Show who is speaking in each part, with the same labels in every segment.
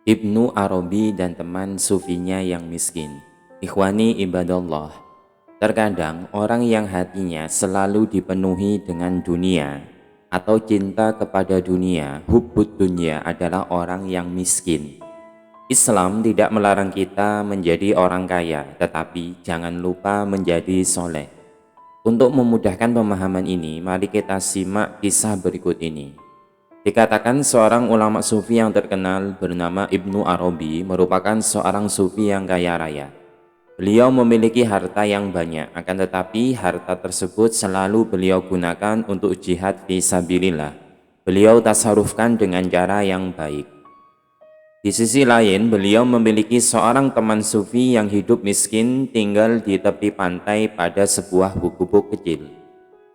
Speaker 1: Ibnu Arabi dan teman sufinya yang miskin. Ikhwani ibadallah, terkadang orang yang hatinya selalu dipenuhi dengan dunia atau cinta kepada dunia, hubbud dunya, adalah orang yang miskin. Islam tidak melarang kita menjadi orang kaya, tetapi jangan lupa menjadi soleh. Untuk memudahkan pemahaman ini, mari kita simak kisah berikut ini. Dikatakan seorang ulama sufi yang terkenal bernama Ibnu Arabi merupakan seorang sufi yang kaya raya. Beliau memiliki harta yang banyak, akan tetapi harta tersebut selalu beliau gunakan untuk jihad fi sabilillah. Beliau tasarufkan dengan cara yang baik. Di sisi lain, beliau memiliki seorang teman sufi yang hidup miskin, tinggal di tepi pantai pada sebuah gubuk kecil.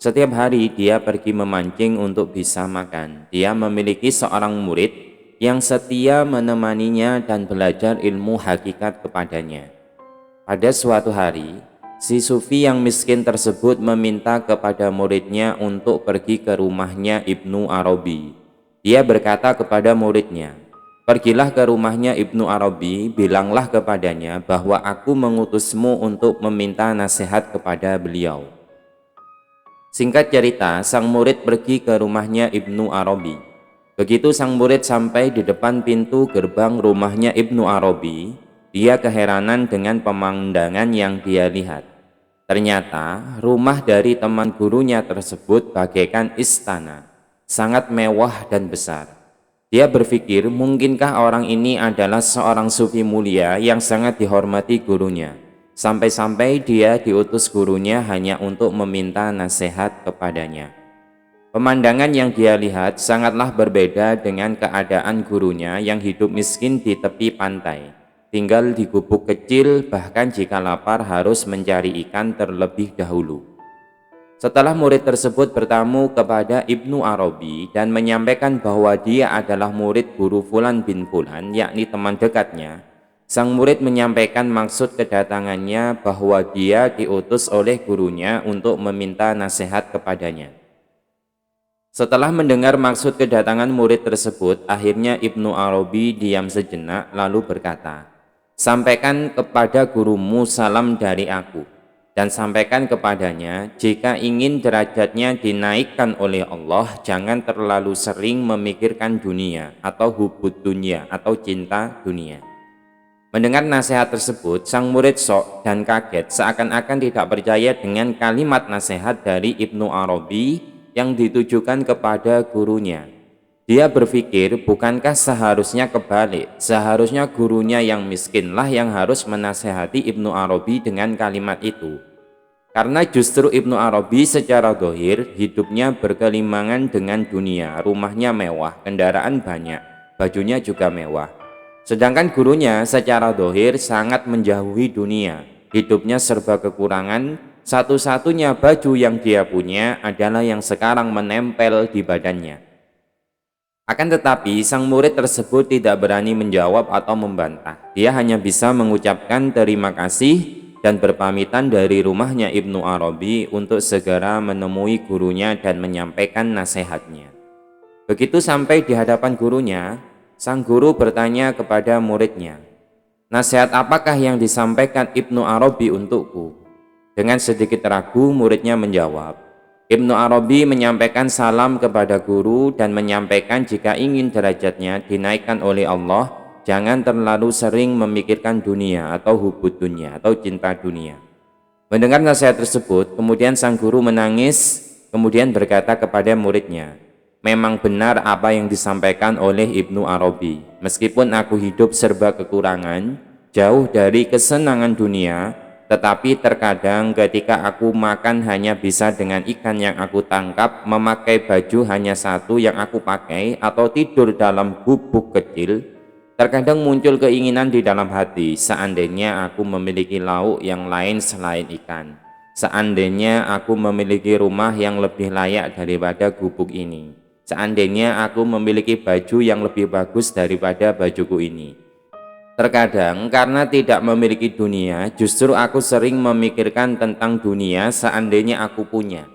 Speaker 1: Setiap hari dia pergi memancing untuk bisa makan. Dia memiliki seorang murid yang setia menemaninya dan belajar ilmu hakikat kepadanya. Pada suatu hari, si sufi yang miskin tersebut meminta kepada muridnya untuk pergi ke rumahnya Ibnu Arabi. Dia berkata kepada muridnya, "Pergilah ke rumahnya Ibnu Arabi, bilanglah kepadanya bahwa aku mengutusmu untuk meminta nasihat kepada beliau." Singkat cerita, sang murid pergi ke rumahnya Ibnu Arabi. Begitu sang murid sampai di depan pintu gerbang rumahnya Ibnu Arabi, dia keheranan dengan pemandangan yang dia lihat. Ternyata rumah dari teman gurunya tersebut bagaikan istana, sangat mewah dan besar. Dia berpikir, mungkinkah orang ini adalah seorang sufi mulia yang sangat dihormati gurunya. Sampai-sampai dia diutus gurunya hanya untuk meminta nasihat kepadanya. Pemandangan yang dia lihat sangatlah berbeda dengan keadaan gurunya yang hidup miskin di tepi pantai, tinggal di gubuk kecil, bahkan jika lapar harus mencari ikan terlebih dahulu. Setelah murid tersebut bertamu kepada Ibnu Arabi dan menyampaikan bahwa dia adalah murid guru Fulan bin Fulan, yakni teman dekatnya, sang murid menyampaikan maksud kedatangannya bahwa dia diutus oleh gurunya untuk meminta nasihat kepadanya. Setelah mendengar maksud kedatangan murid tersebut, akhirnya Ibnu Arabi diam sejenak lalu berkata, "Sampaikan kepada gurumu salam dari aku, dan sampaikan kepadanya jika ingin derajatnya dinaikkan oleh Allah, jangan terlalu sering memikirkan dunia atau hubbud dunya atau cinta dunia." Mendengar nasihat tersebut, sang murid syok dan kaget, seakan-akan tidak percaya dengan kalimat nasihat dari Ibnu Arabi yang ditujukan kepada gurunya. Dia berpikir, bukankah seharusnya kebalik? Seharusnya gurunya yang miskinlah yang harus menasehati Ibnu Arabi dengan kalimat itu. Karena justru Ibnu Arabi secara dohir hidupnya berkelimbangan dengan dunia, rumahnya mewah, kendaraan banyak, bajunya juga mewah. Sedangkan gurunya secara dohir sangat menjauhi dunia, hidupnya serba kekurangan, satu-satunya baju yang dia punya adalah yang sekarang menempel di badannya. Akan tetapi sang murid tersebut tidak berani menjawab atau membantah. Dia hanya bisa mengucapkan terima kasih dan berpamitan dari rumahnya Ibnu Arabi untuk segera menemui gurunya dan menyampaikan nasihatnya. Begitu sampai di hadapan gurunya, sang guru bertanya kepada muridnya, "Nasihat apakah yang disampaikan Ibnu Arabi untukku?" Dengan sedikit ragu, muridnya menjawab, "Ibnu Arabi menyampaikan salam kepada guru dan menyampaikan jika ingin derajatnya dinaikkan oleh Allah, jangan terlalu sering memikirkan dunia atau hubbud dunya atau cinta dunia." Mendengar nasihat tersebut, kemudian sang guru menangis, kemudian berkata kepada muridnya, "Memang benar apa yang disampaikan oleh Ibnu Arabi. Meskipun aku hidup serba kekurangan, jauh dari kesenangan dunia, tetapi terkadang ketika aku makan hanya bisa dengan ikan yang aku tangkap, memakai baju hanya satu yang aku pakai, atau tidur dalam gubuk kecil, terkadang muncul keinginan di dalam hati, seandainya aku memiliki lauk yang lain selain ikan. Seandainya aku memiliki rumah yang lebih layak daripada gubuk ini. Seandainya aku memiliki baju yang lebih bagus daripada bajuku ini. Terkadang karena tidak memiliki dunia, justru aku sering memikirkan tentang dunia seandainya aku punya."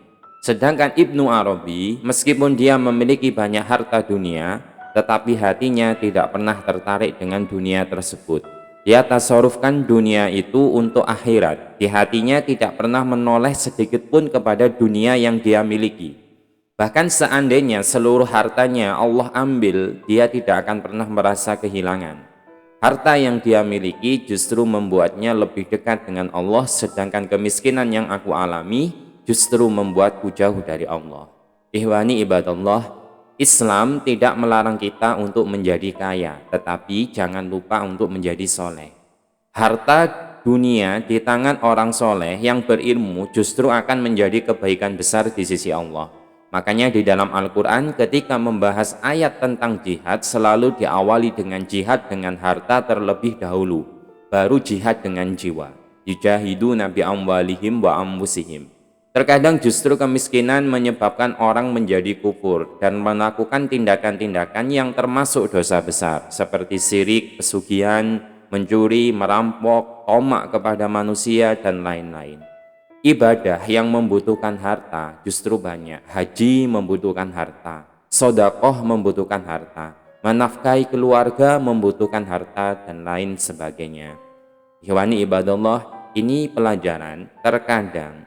Speaker 1: Sedangkan Ibnu Arabi, meskipun dia memiliki banyak harta dunia, tetapi hatinya tidak pernah tertarik dengan dunia tersebut. Dia tasarufkan dunia itu untuk akhirat. Di hatinya tidak pernah menoleh sedikit pun kepada dunia yang dia miliki. Bahkan seandainya seluruh hartanya Allah ambil, dia tidak akan pernah merasa kehilangan. Harta yang dia miliki justru membuatnya lebih dekat dengan Allah, sedangkan kemiskinan yang aku alami justru membuatku jauh dari Allah. Ihwani ibadallah, Islam tidak melarang kita untuk menjadi kaya, tetapi jangan lupa untuk menjadi soleh. Harta dunia di tangan orang soleh yang berilmu justru akan menjadi kebaikan besar di sisi Allah. Makanya di dalam Al-Quran ketika membahas ayat tentang jihad selalu diawali dengan jihad dengan harta terlebih dahulu, baru jihad dengan jiwa. Yujahiduna bi amwalihim wa anfusihim. Terkadang justru kemiskinan menyebabkan orang menjadi kufur dan melakukan tindakan-tindakan yang termasuk dosa besar seperti syirik, pesugihan, mencuri, merampok, tomak kepada manusia, dan lain-lain. Ibadah yang membutuhkan harta justru banyak. Haji membutuhkan harta, sodakoh membutuhkan harta, menafkahi keluarga membutuhkan harta, dan lain sebagainya. Ihwani ibadallah, ini pelajaran. Terkadang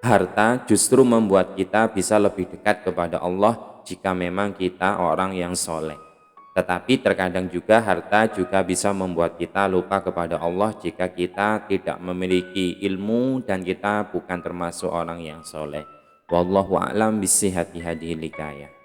Speaker 1: harta justru membuat kita bisa lebih dekat kepada Allah jika memang kita orang yang soleh. Tetapi terkadang juga harta juga bisa membuat kita lupa kepada Allah jika kita tidak memiliki ilmu dan kita bukan termasuk orang yang soleh. Wallahu a'lam bishihati hadhil hikayah.